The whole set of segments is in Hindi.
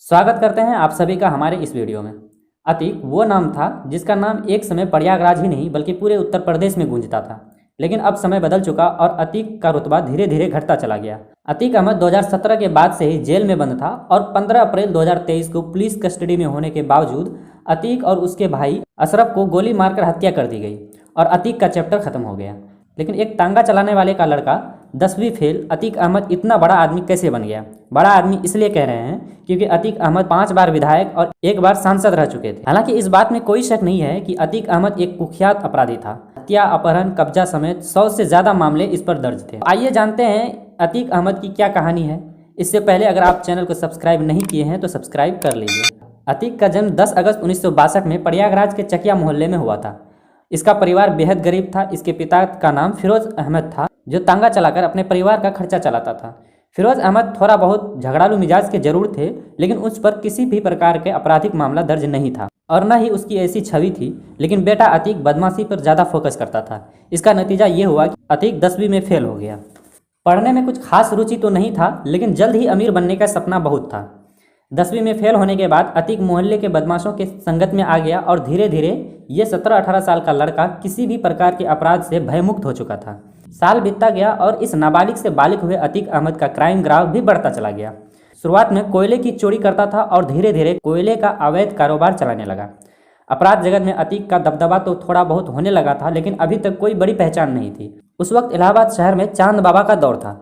स्वागत करते हैं आप सभी का हमारे इस वीडियो में। अतीक वो नाम था जिसका नाम एक समय प्रयागराज ही नहीं बल्कि पूरे उत्तर प्रदेश में गूंजता था। लेकिन अब समय बदल चुका और अतीक का रुतबा धीरे धीरे घटता चला गया। अतीक अहमद 2017 के बाद से ही जेल में बंद था और 15 अप्रैल 2023 को पुलिस कस्टडी में होने के बावजूद अतीक और उसके भाई अशरफ को गोली मारकर हत्या कर दी गई और अतीक का चैप्टर खत्म हो गया। लेकिन एक तांगा चलाने वाले का लड़का 10वीं फेल अतीक अहमद इतना बड़ा आदमी कैसे बन गया? बड़ा आदमी इसलिए कह रहे हैं क्योंकि अतीक अहमद 5 बार विधायक और 1 बार सांसद रह चुके थे। हालांकि इस बात में कोई शक नहीं है कि अतीक अहमद एक कुख्यात अपराधी था। हत्या, अपहरण, कब्जा समेत 100 से ज़्यादा मामले इस पर दर्ज थे। आइए जानते हैं अतीक अहमद की क्या कहानी है। इससे पहले अगर आप चैनल को सब्सक्राइब नहीं किए हैं तो सब्सक्राइब कर लीजिए। अतीक का जन्म 10 अगस्त 1962 में प्रयागराज के चकिया मोहल्ले में हुआ था। इसका परिवार बेहद गरीब था। इसके पिता का नाम फिरोज अहमद था जो तांगा चलाकर अपने परिवार का खर्चा चलाता था। फिरोज अहमद थोड़ा बहुत झगड़ालू मिजाज के जरूर थे, लेकिन उस पर किसी भी प्रकार के आपराधिक मामला दर्ज नहीं था और न ही उसकी ऐसी छवि थी। लेकिन बेटा अतीक बदमाशी पर ज़्यादा फोकस करता था। इसका नतीजा ये हुआ कि अतीक 10वीं में फेल हो गया। पढ़ने में कुछ खास रुचि तो नहीं था, लेकिन जल्द ही अमीर बनने का सपना बहुत था। 10वीं में फेल होने के बाद अतीक मोहल्ले के बदमाशों के संगत में आ गया और धीरे धीरे ये 17-18 साल का लड़का किसी भी प्रकार के अपराध से भयमुक्त हो चुका था। साल बीतता गया और इस नाबालिग से बालिग हुए अतीक अहमद का क्राइम ग्राफ भी बढ़ता चला गया। शुरुआत में कोयले की चोरी करता था और धीरे धीरे कोयले का अवैध कारोबार चलाने लगा। अपराध जगत में अतीक का दबदबा तो थोड़ा बहुत होने लगा था, लेकिन अभी तक कोई बड़ी पहचान नहीं थी। उस वक्त इलाहाबाद शहर में चांद बाबा का दौर था।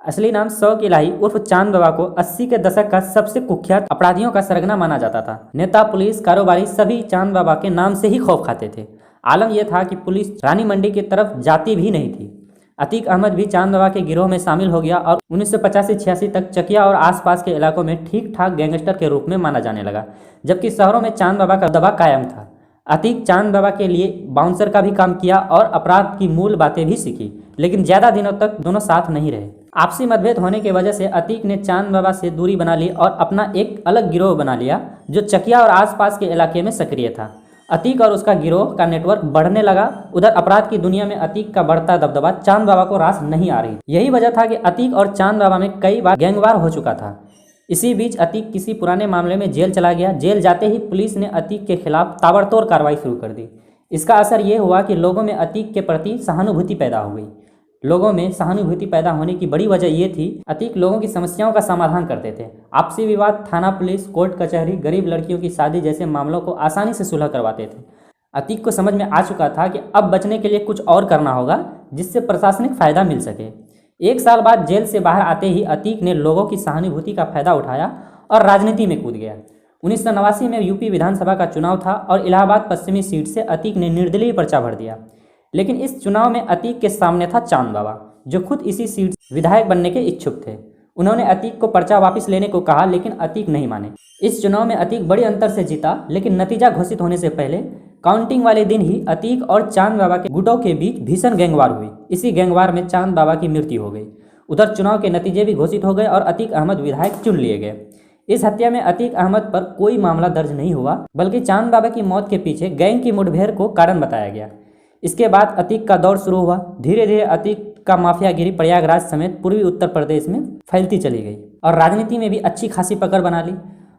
असली नाम शौक इलाही उर्फ चांद बाबा को 80 के दशक का सबसे कुख्यात अपराधियों का सरगना माना जाता था। नेता, पुलिस, कारोबारी सभी चांद बाबा के नाम से ही खौफ खाते थे। आलम यह था कि पुलिस रानी मंडी की तरफ जाती भी नहीं थी। अतीक अहमद भी चांद बाबा के गिरोह में शामिल हो गया और 1985-86 तक चकिया और आसपास के इलाकों में ठीक ठाक गैंगस्टर के रूप में माना जाने लगा, जबकि शहरों में चांद बाबा का दबा कायम था। अतीक चांद बाबा के लिए बाउंसर का भी काम किया और अपराध की मूल बातें भी सीखी, लेकिन ज़्यादा दिनों तक दोनों साथ नहीं रहे। आपसी मतभेद होने की वजह से अतीक ने चांद बाबा से दूरी बना ली और अपना एक अलग गिरोह बना लिया जो चकिया और आसपास के इलाके में सक्रिय था। अतीक और उसका गिरोह का नेटवर्क बढ़ने लगा। उधर अपराध की दुनिया में अतीक का बढ़ता दबदबा चांद बाबा को रास नहीं आ रही। यही वजह था कि अतीक और चांद बाबा में कई बार गैंगवार हो चुका था। इसी बीच अतीक किसी पुराने मामले में जेल चला गया। जेल जाते ही पुलिस ने अतीक के खिलाफ ताबड़तोड़ कार्रवाई शुरू कर दी। इसका असर ये हुआ कि लोगों में अतीक के प्रति सहानुभूति पैदा हो गई। लोगों में सहानुभूति पैदा होने की बड़ी वजह ये थी, अतीक लोगों की समस्याओं का समाधान करते थे। आपसी विवाद, थाना पुलिस, कोर्ट कचहरी, गरीब लड़कियों की शादी जैसे मामलों को आसानी से सुलह करवाते थे। अतीक को समझ में आ चुका था कि अब बचने के लिए कुछ और करना होगा जिससे प्रशासनिक फ़ायदा मिल सके। 1 साल बाद जेल से बाहर आते ही अतीक ने लोगों की सहानुभूति का फायदा उठाया और राजनीति में कूद गया। 1989 में यूपी विधानसभा का चुनाव था और इलाहाबाद पश्चिमी सीट से अतीक ने निर्दलीय पर्चा भर दिया। लेकिन इस चुनाव में अतीक के सामने था चांद बाबा, जो खुद इसी सीट से विधायक बनने के इच्छुक थे। उन्होंने अतीक को पर्चा वापस लेने को कहा, लेकिन अतीक नहीं माने। इस चुनाव में अतीक बड़ी अंतर से जीता, लेकिन नतीजा घोषित होने से पहले काउंटिंग वाले दिन ही अतीक और चांद बाबा के गुटों के बीच भीषण गैंगवार हुई। इसी गैंगवार में चांद बाबा की मृत्यु हो गई। उधर चुनाव के नतीजे भी घोषित हो गए और अतीक अहमद विधायक चुन लिए गए। इस हत्या में अतीक अहमद पर कोई मामला दर्ज नहीं हुआ, बल्कि चांद बाबा की मौत के पीछे गैंग की मुठभेड़ को कारण बताया गया। इसके बाद अतीक का दौर शुरू हुआ। धीरे धीरे अतीक का माफियागिरी प्रयागराज समेत पूर्वी उत्तर प्रदेश में फैलती चली गई और राजनीति में भी अच्छी खासी पकड़ बना ली।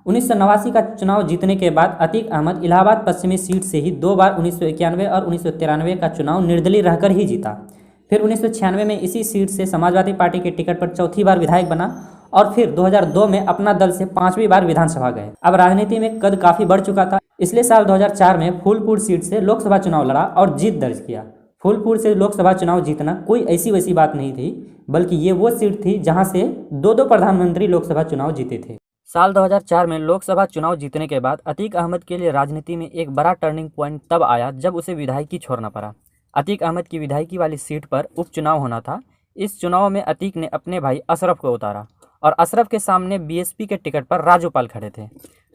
1989 का चुनाव जीतने के बाद अतीक अहमद इलाहाबाद पश्चिमी सीट से ही 2 बार 1991 और 1993 का चुनाव निर्दलीय रहकर ही जीता। फिर 1996 में इसी सीट से समाजवादी पार्टी के टिकट पर चौथी बार विधायक बना और फिर 2002 में अपना दल से 5वीं बार विधानसभा गए। अब राजनीति में कद काफ़ी बढ़ चुका था, इसलिए साल 2004 में फूलपुर सीट से लोकसभा चुनाव लड़ा और जीत दर्ज किया। फूलपुर से लोकसभा चुनाव जीतना कोई ऐसी वैसी बात नहीं थी, बल्कि ये वो सीट थी जहां से 2 प्रधानमंत्री लोकसभा चुनाव जीते थे। साल 2004 में लोकसभा चुनाव जीतने के बाद अतीक अहमद के लिए राजनीति में एक बड़ा टर्निंग पॉइंट तब आया जब उसे विधायकी छोड़ना पड़ा। अतीक अहमद की विधायकी वाली सीट पर उपचुनाव होना था। इस चुनाव में अतीक ने अपने भाई अशरफ को उतारा और अशरफ के सामने बीएसपी के टिकट पर राजू पाल खड़े थे।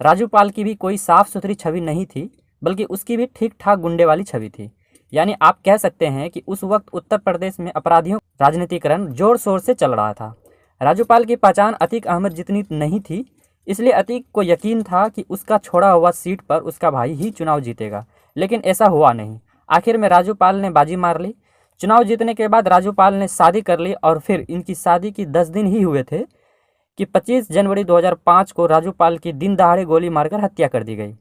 राजू पाल की भी कोई साफ सुथरी छवि नहीं थी, बल्कि उसकी भी ठीक ठाक गुंडे वाली छवि थी। यानी आप कह सकते हैं कि उस वक्त उत्तर प्रदेश में अपराधियों राजनीतिकरण जोर शोर से चल रहा था। राजू पाल की पहचान अतीक अहमद जितनी नहीं थी, इसलिए अतीक को यकीन था कि उसका छोड़ा हुआ सीट पर उसका भाई ही चुनाव जीतेगा, लेकिन ऐसा हुआ नहीं। आखिर में राजू पाल ने बाजी मार ली। चुनाव जीतने के बाद राजू पाल ने शादी कर ली और फिर इनकी शादी की 10 दिन ही हुए थे कि 25 जनवरी 2005 को राजू पाल की दिन दहाड़े गोली मारकर हत्या कर दी गई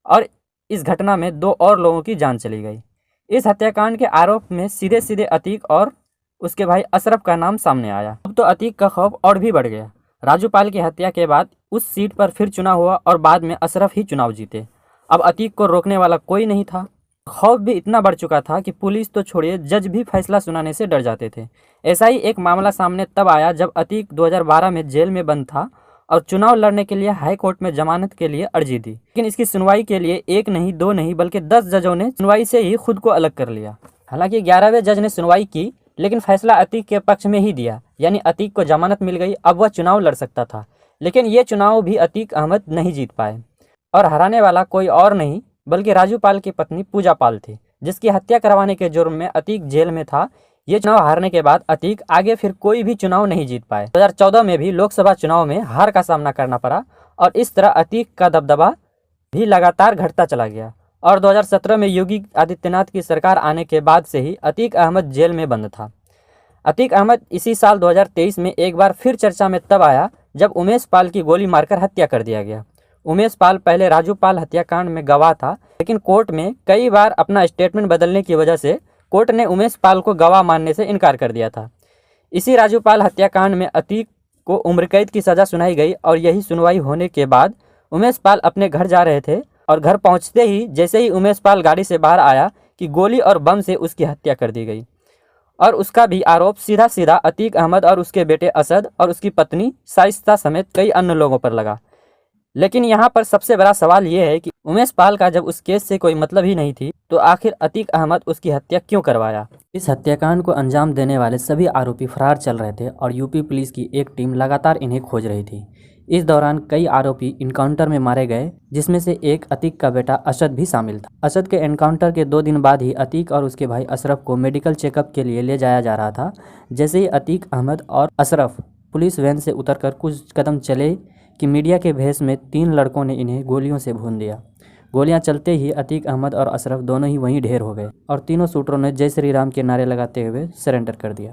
और इस घटना में 2 और लोगों की जान चली गई। इस हत्याकांड के आरोप में सीधे सीधे अतीक और उसके भाई अशरफ का नाम सामने आया। अब तो अतीक का खौफ और भी बढ़ गया। राजू पाल की हत्या के बाद उस सीट पर फिर चुनाव हुआ और बाद में अशरफ ही चुनाव जीते। अब अतीक को रोकने वाला कोई नहीं था। खौफ भी इतना बढ़ चुका था कि पुलिस तो छोड़िए, जज भी फैसला सुनाने से डर जाते थे। ऐसा ही एक मामला सामने तब आया जब अतीक 2012 में जेल में बंद था और चुनाव लड़ने के लिए हाई कोर्ट में जमानत के लिए अर्जी दी, लेकिन इसकी सुनवाई के लिए 1 नहीं 2 नहीं बल्कि 10 जजों ने सुनवाई से ही खुद को अलग कर लिया। हालांकि 11वें जज ने सुनवाई की, लेकिन फैसला अतीक के पक्ष में ही दिया, यानी अतीक को जमानत मिल गई। अब वह चुनाव लड़ सकता था, लेकिन ये चुनाव भी अतीक अहमद नहीं जीत पाए और हराने वाला कोई और नहीं बल्कि राजू पाल की पत्नी पूजा पाल थी, जिसकी हत्या करवाने के जुर्म में अतीक जेल में था। ये चुनाव हारने के बाद अतीक आगे फिर कोई भी चुनाव नहीं जीत पाए। 2014 में भी लोकसभा चुनाव में हार का सामना करना पड़ा और इस तरह अतीक का दबदबा भी लगातार घटता चला गया और 2017 में योगी आदित्यनाथ की सरकार आने के बाद से ही अतीक अहमद जेल में बंद था। अतीक अहमद इसी साल 2023 में एक बार फिर चर्चा में तब आया जब उमेश पाल की गोली मारकर हत्या कर दिया गया। उमेश पाल पहले राजू पाल हत्याकांड में गवाह था, लेकिन कोर्ट में कई बार अपना स्टेटमेंट बदलने की वजह से कोर्ट ने उमेश पाल को गवाह मानने से इनकार कर दिया था। इसी राजू पाल हत्याकांड में अतीक को उम्र कैद की सज़ा सुनाई गई और यही सुनवाई होने के बाद उमेश पाल अपने घर जा रहे थे और घर पहुंचते ही जैसे ही उमेश पाल गाड़ी से बाहर आया कि गोली और बम से उसकी हत्या कर दी गई और उसका भी आरोप सीधा सीधा अतीक अहमद और उसके बेटे असद और उसकी पत्नी शाइस्ता समेत कई अन्य लोगों पर लगा। लेकिन यहाँ पर सबसे बड़ा सवाल ये है कि उमेश पाल का जब उस केस से कोई मतलब ही नहीं थी तो आखिर अतीक अहमद उसकी हत्या क्यों करवाया। इस हत्याकांड को अंजाम देने वाले सभी आरोपी फरार चल रहे थे और यूपी पुलिस की एक टीम लगातार इन्हें खोज रही थी। इस दौरान कई आरोपी इनकाउंटर में मारे गए, जिसमें से एक अतीक का बेटा असद भी शामिल था। असद के एनकाउंटर के 2 दिन बाद ही अतीक और उसके भाई अशरफ को मेडिकल चेकअप के लिए ले जाया जा रहा था। जैसे ही अतीक अहमद और अशरफ पुलिस वैन से उतरकर कुछ कदम चले कि मीडिया के भेष में 3 लड़कों ने इन्हें गोलियों से भून दिया। गोलियां चलते ही अतीक अहमद और अशरफ दोनों ही वहीं ढेर हो गए और तीनों शूटरों ने जय श्री राम के नारे लगाते हुए सरेंडर कर दिया।